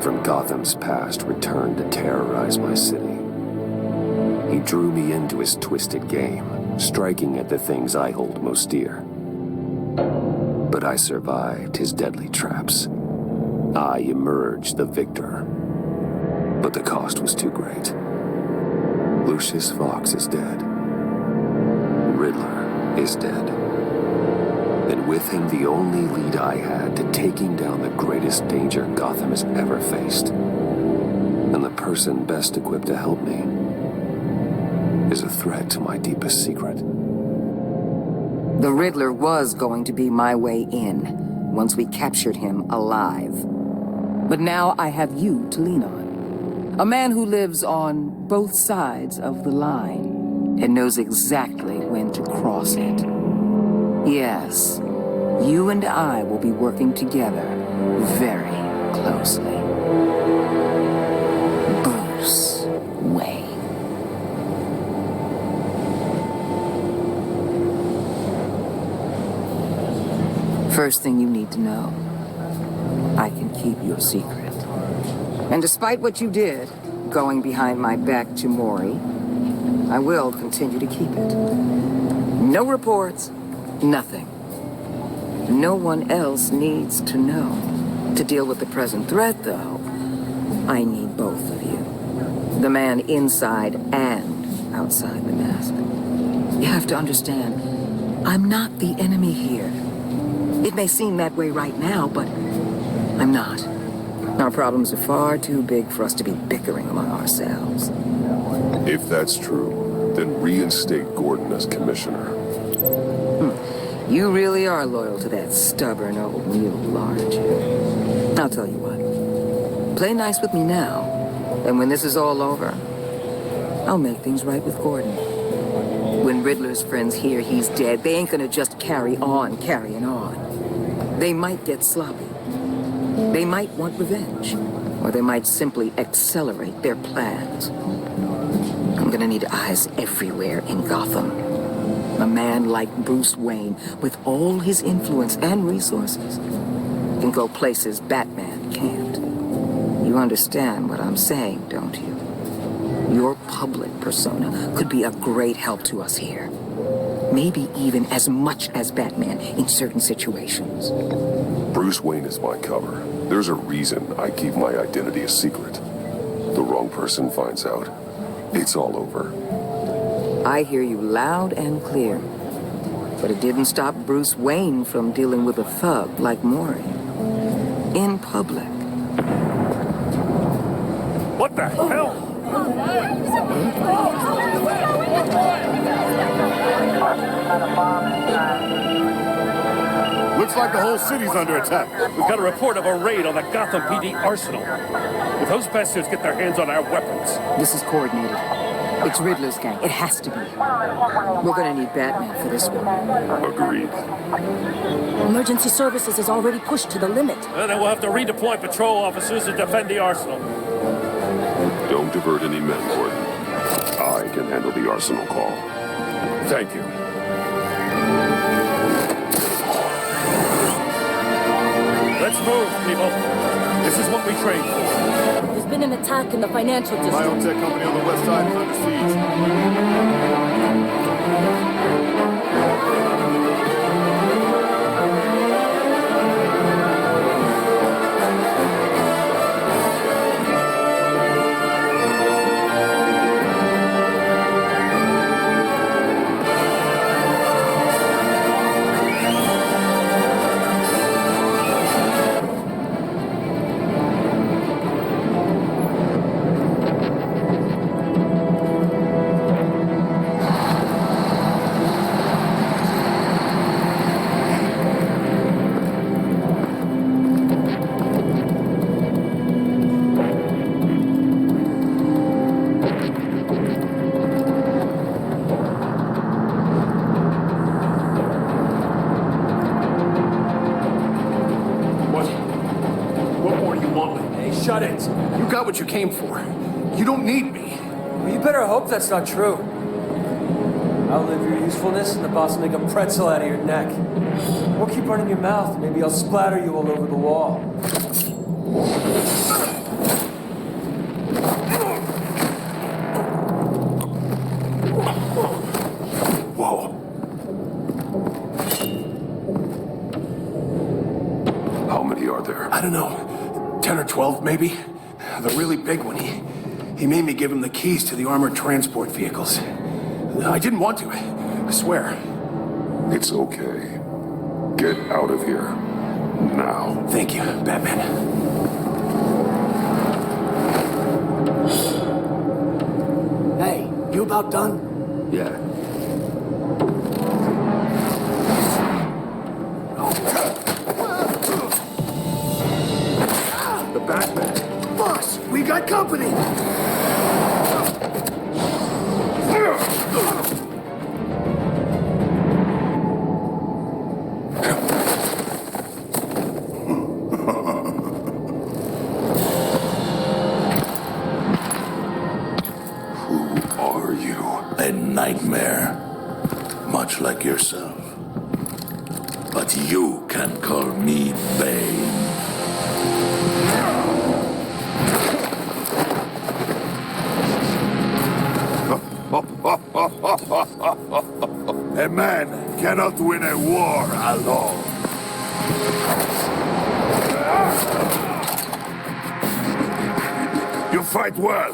From Gotham's past returned to terrorize my city. He drew me into his twisted game, striking at the things I hold most dear. But I survived his deadly traps. I emerged the victor. But the cost was too great. Lucius Fox is dead. Riddler is dead. And with him, the only lead I had to taking down the greatest danger Gotham has ever faced. And the person best equipped to help me is a threat to my deepest secret. The Riddler was going to be my way in, once we captured him alive. But now I have you to lean on. A man who lives on both sides of the line, and knows exactly when to cross it. Yes, you and I will be working together very closely. Bruce Wayne. First thing you need to know, I can keep your secret. And despite what you did, going behind my back to Maury, I will continue to keep it. No reports. Nothing. No one else needs to know. To deal with the present threat, though, I need both of you. The man inside and outside the mask. You have to understand, I'm not the enemy here. It may seem that way right now, but I'm not. Our problems are far too big for us to be bickering among ourselves. If that's true, then reinstate Gordon as commissioner. You really are loyal to that stubborn old mule, aren't you? I'll tell you what. Play nice with me now, and when this is all over, I'll make things right with Gordon. When Riddler's friends hear he's dead, they ain't gonna just carry on carrying on. They might get sloppy. They might want revenge, or they might simply accelerate their plans. I'm gonna need eyes everywhere in Gotham. A man like Bruce Wayne, with all his influence and resources, can go places Batman can't. You understand what I'm saying, don't you? Your public persona could be a great help to us here. Maybe even as much as Batman in certain situations. Bruce Wayne is my cover. There's a reason I keep my identity a secret. The wrong person finds out, it's all over. I hear you loud and clear. But it didn't stop Bruce Wayne from dealing with a thug like Maury. In public. What the hell? Looks like the whole city's under attack. We've got a report of a raid on the Gotham PD arsenal. If those bastards get their hands on our weapons... This is coordinated. It's Riddler's gang. It has to be. We're gonna need Batman for this one. Agreed. Emergency services is already pushed to the limit. And then we'll have to redeploy patrol officers to defend the arsenal. Don't divert any men, Gordon. I can handle the arsenal call. Thank you. Let's move, people. This is what we trained for. There's been an attack in the financial district. Biotech company on the west side is under siege. What more do you want? Hey, shut it. You got what you came for. You don't need me. Well, you better hope that's not true. Outlive your usefulness and the boss will make a pretzel out of your neck. Or keep running your mouth. Maybe I'll splatter you all over the wall. Whoa. How many are there? I don't know. 10 or 12, maybe? The really big one, he made me give him the keys to the armored transport vehicles. I didn't want to, I swear. It's okay. Get out of here. Now. Thank you, Batman. Hey, you about done? Yeah. The Batman. Boss, we got company! Who are you? A nightmare, much like yourself. But you can call me Bane. A man cannot win a war alone. You fight well,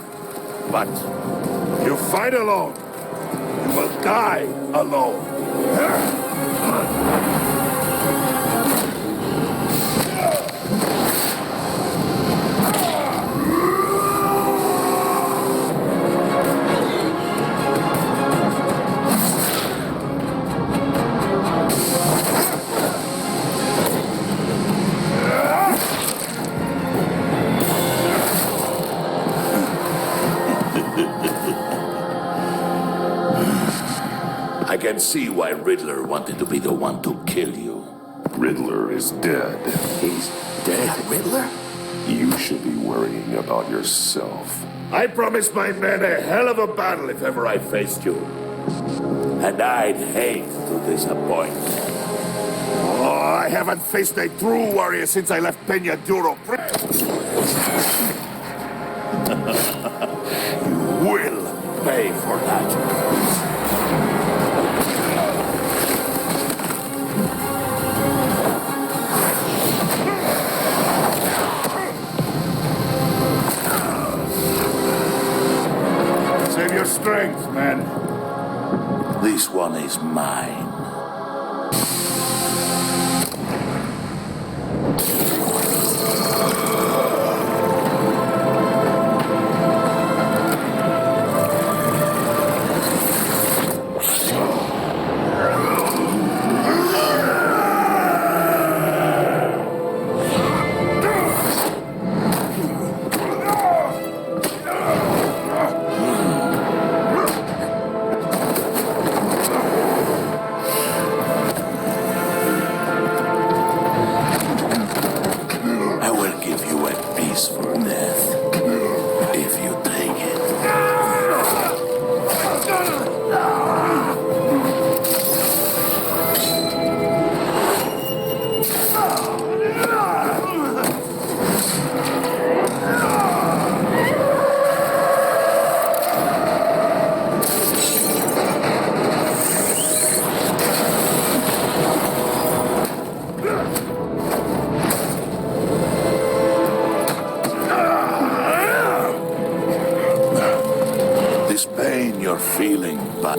but you fight alone. You will die alone. I can see why Riddler wanted to be the one to kill you. Riddler is dead. He's dead. Riddler? You should be worrying about yourself. I promised my men a hell of a battle if ever I faced you. And I'd hate to disappoint. Oh, I haven't faced a true warrior since I left Peña Duro. You will pay for that. Save your strength, man. This one is mine. Pain you're feeling, but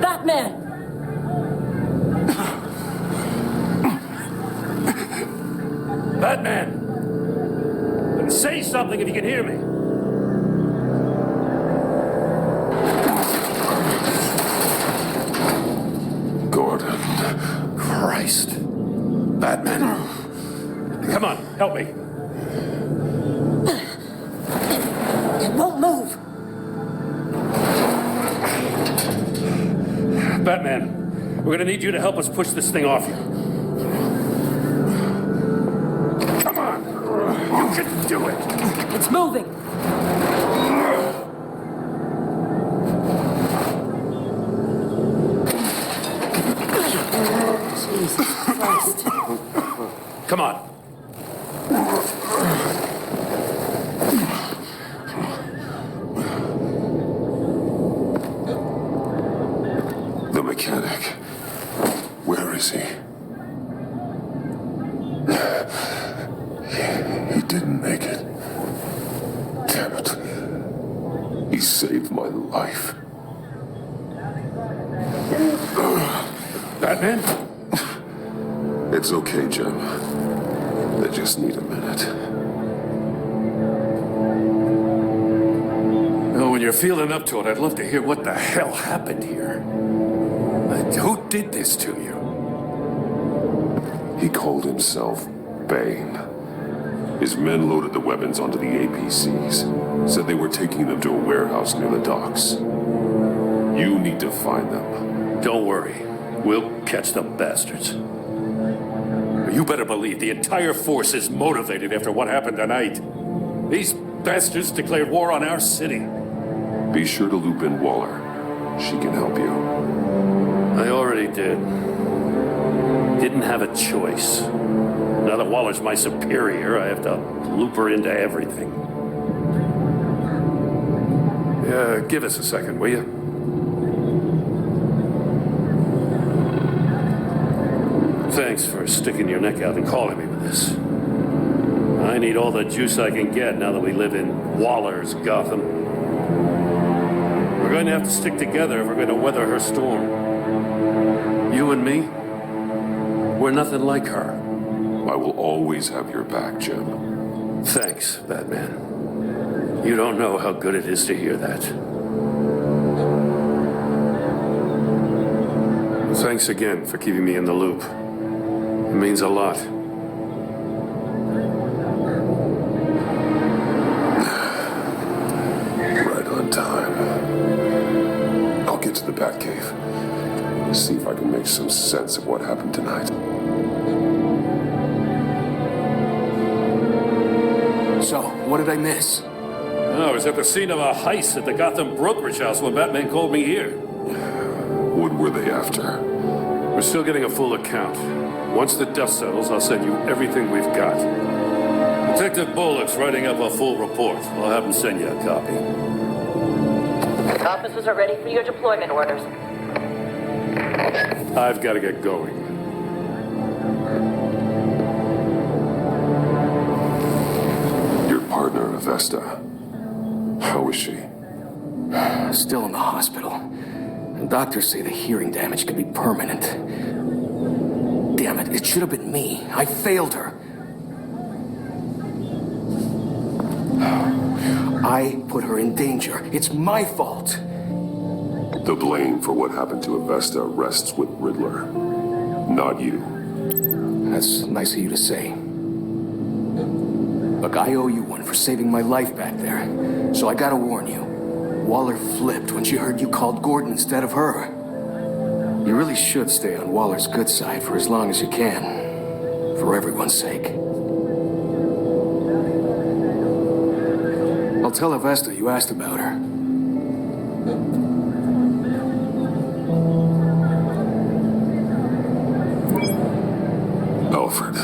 Batman! Batman! Say something if you can hear me. Gordon. Christ. Batman. Come on, help me. It won't move. Batman, we're gonna need you to help us push this thing off you. Come on. You can do it. It's moving. Jesus Christ. Come on. The mechanic. Where is he? He didn't make it. Damn it. He saved my life. Batman? It's okay, Jim. I just need a minute. Oh, when you're feeling up to it, I'd love to hear what the hell happened here. Who did this to you? He called himself Bane. His men loaded the weapons onto the APCs. Said they were taking them to a warehouse near the docks. You need to find them. Don't worry. We'll catch the bastards. You better believe the entire force is motivated after what happened tonight. These bastards declared war on our city. Be sure to loop in Waller. She can help you. I already did. Didn't have a choice. Now that Waller's my superior, I have to loop her into everything. Yeah, give us a second, will you? Thanks for sticking your neck out and calling me with this. I need all the juice I can get now that we live in Waller's Gotham. We're going to have to stick together if we're going to weather her storm. You and me, we're nothing like her. I will always have your back, Jim. Thanks, Batman. You don't know how good it is to hear that. Thanks again for keeping me in the loop. It means a lot. Right on time. I'll get to the Batcave. See if I can make some sense of what happened tonight. So, what did I miss? I was at the scene of a heist at the Gotham brokerage house when Batman called me here. What were they after? We're still getting a full account. Once the dust settles, I'll send you everything we've got. Detective Bullock's writing up a full report. I'll have him send you a copy. Officers are ready for your deployment orders. I've got to get going. Your partner, Avesta. How is she? Still in the hospital. And doctors say the hearing damage could be permanent. Damn it, it should have been me. I failed her. I put her in danger. It's my fault. The blame for what happened to Avesta rests with Riddler, not you. That's nice of you to say. Look, I owe you one for saving my life back there. So I gotta warn you. Waller flipped when she heard you called Gordon instead of her. You really should stay on Waller's good side for as long as you can. For everyone's sake. I'll tell Avesta you asked about her. Alfred,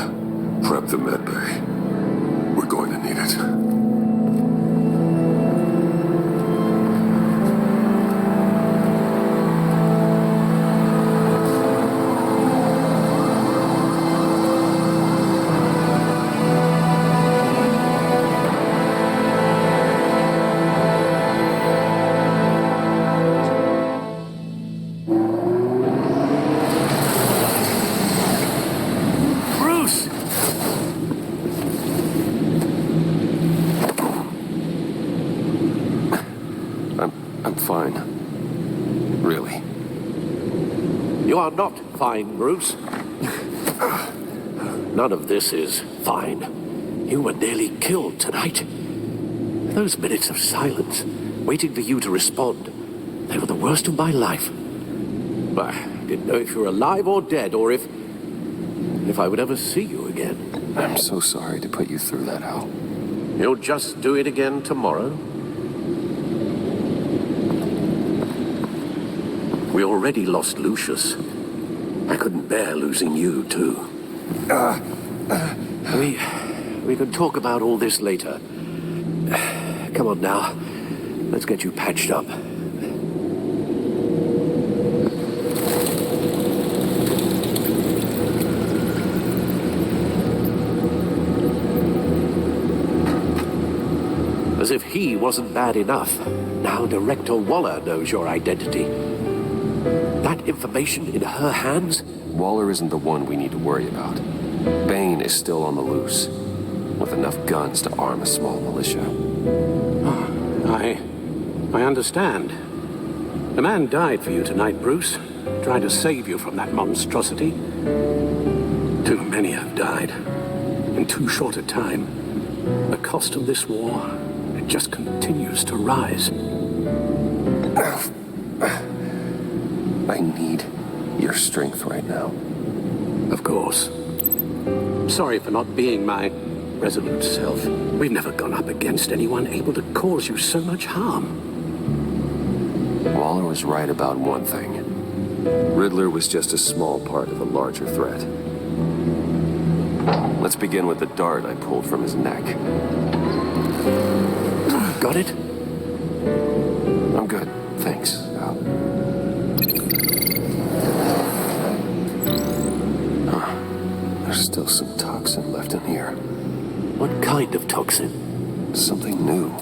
prep the med bay. We're going to need it. You are not fine, Bruce. None of this is fine. You were nearly killed tonight. Those minutes of silence, waiting for you to respond, they were the worst of my life. I didn't know if you were alive or dead, or if I would ever see you again. I'm so sorry to put you through that, Hal. You'll just do it again tomorrow? We already lost Lucius. I couldn't bear losing you, too. We can talk about all this later. Come on now. Let's get you patched up. As if he wasn't bad enough, now Director Waller knows your identity. That information in her hands? Waller isn't the one we need to worry about. Bane is still on the loose, with enough guns to arm a small militia. I understand. The man died for you tonight, Bruce. Trying to save you from that monstrosity. Too many have died. In too short a time. The cost of this war, it just continues to rise. I need your strength right now. Of course. Sorry for not being my resolute self. We've never gone up against anyone able to cause you so much harm. Waller was right about one thing. Riddler was just a small part of a larger threat. Let's begin with the dart I pulled from his neck. Got it? I'm good, thanks, Al. There's still some toxin left in here. What kind of toxin? Something new.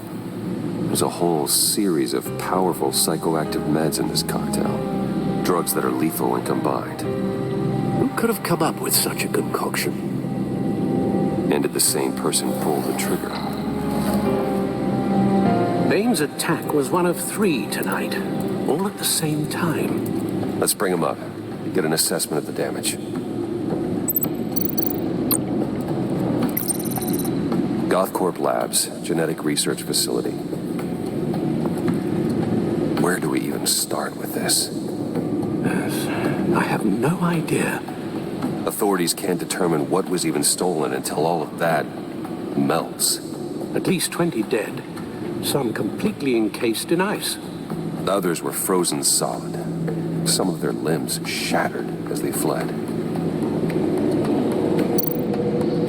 There's a whole series of powerful psychoactive meds in this cocktail. Drugs that are lethal when combined. Who could have come up with such a concoction? And did the same person pull the trigger? Bane's attack was one of 3 tonight, all at the same time. Let's bring him up. Get an assessment of the damage. Gothcorp Labs, genetic research facility. Where do we even start with this? Yes, I have no idea. Authorities can't determine what was even stolen until all of that melts. At least 20 dead, some completely encased in ice. Others were frozen solid. Some of their limbs shattered as they fled.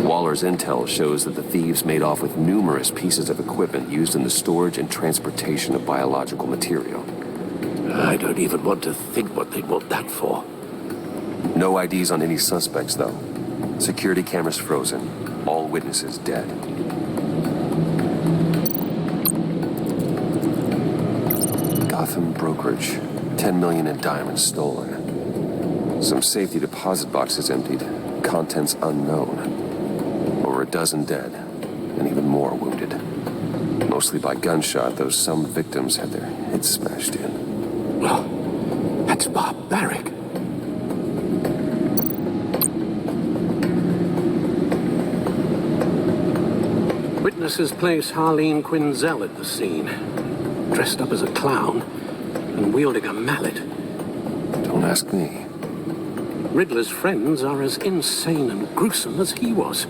Waller's intel shows that the thieves made off with numerous pieces of equipment used in the storage and transportation of biological material. I don't even want to think what they'd want that for. No IDs on any suspects, though. Security cameras frozen. All witnesses dead. Gotham brokerage. 10 million in diamonds stolen. Some safety deposit boxes emptied. Contents unknown. Over a dozen dead, and even more wounded. Mostly by gunshot, though some victims had their heads smashed in. Well, that's barbaric. Witnesses place Harleen Quinzel at the scene, dressed up as a clown and wielding a mallet. Don't ask me. Riddler's friends are as insane and gruesome as he was.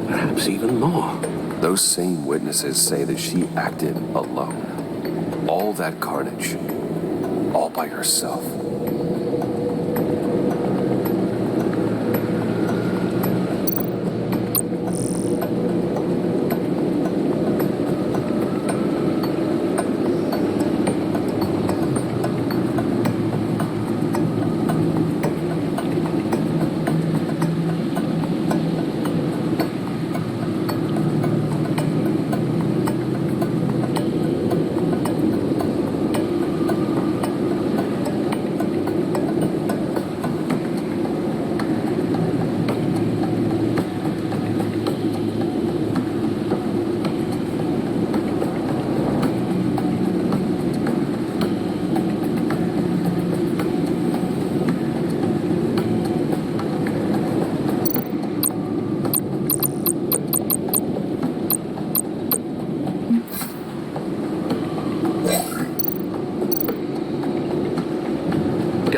Perhaps even more. Those same witnesses say that she acted alone. All that carnage. All by herself.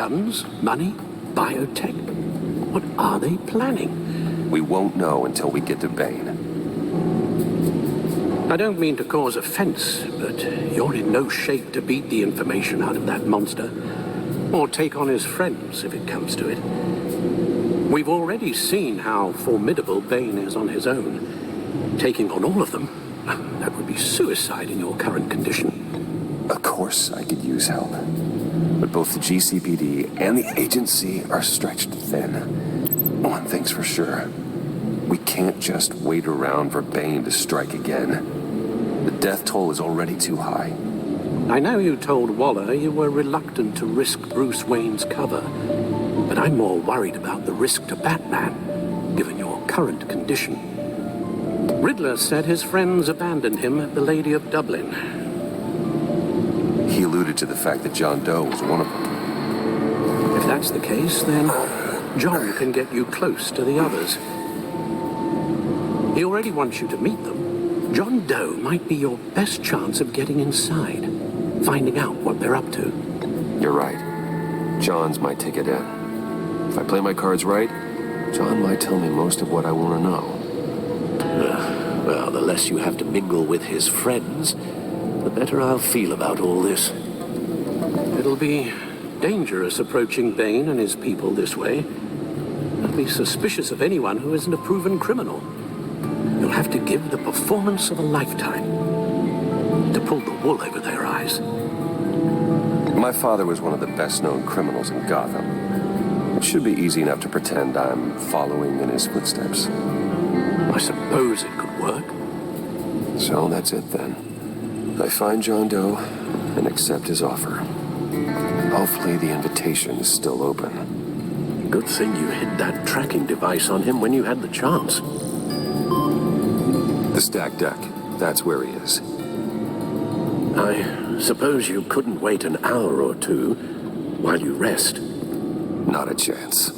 Guns? Money? Biotech? What are they planning? We won't know until we get to Bane. I don't mean to cause offense, but you're in no shape to beat the information out of that monster. Or take on his friends, if it comes to it. We've already seen how formidable Bane is on his own. Taking on all of them, that would be suicide in your current condition. Of course I could use help. But both the GCPD and the agency are stretched thin. One thing's for sure. We can't just wait around for Bane to strike again. The death toll is already too high. I know you told Waller you were reluctant to risk Bruce Wayne's cover, but I'm more worried about the risk to Batman, given your current condition. Riddler said his friends abandoned him at the Lady of Dublin. He alluded to the fact that John Doe was one of them. If that's the case, then John can get you close to the others. He already wants you to meet them. John Doe might be your best chance of getting inside, finding out what they're up to. You're right. John's my ticket in. If I play my cards right, John might tell me most of what I want to know. Well, the less you have to mingle with his friends, the better I'll feel about all this. It'll be dangerous approaching Bane and his people this way. I'll be suspicious of anyone who isn't a proven criminal. You'll have to give the performance of a lifetime to pull the wool over their eyes. My father was one of the best-known criminals in Gotham. It should be easy enough to pretend I'm following in his footsteps. I suppose it could work. So that's it then. I find John Doe and accept his offer. Hopefully the invitation is still open. Good thing you hid that tracking device on him when you had the chance. The stacked deck. That's where he is. I suppose you couldn't wait an hour or two while you rest. Not a chance.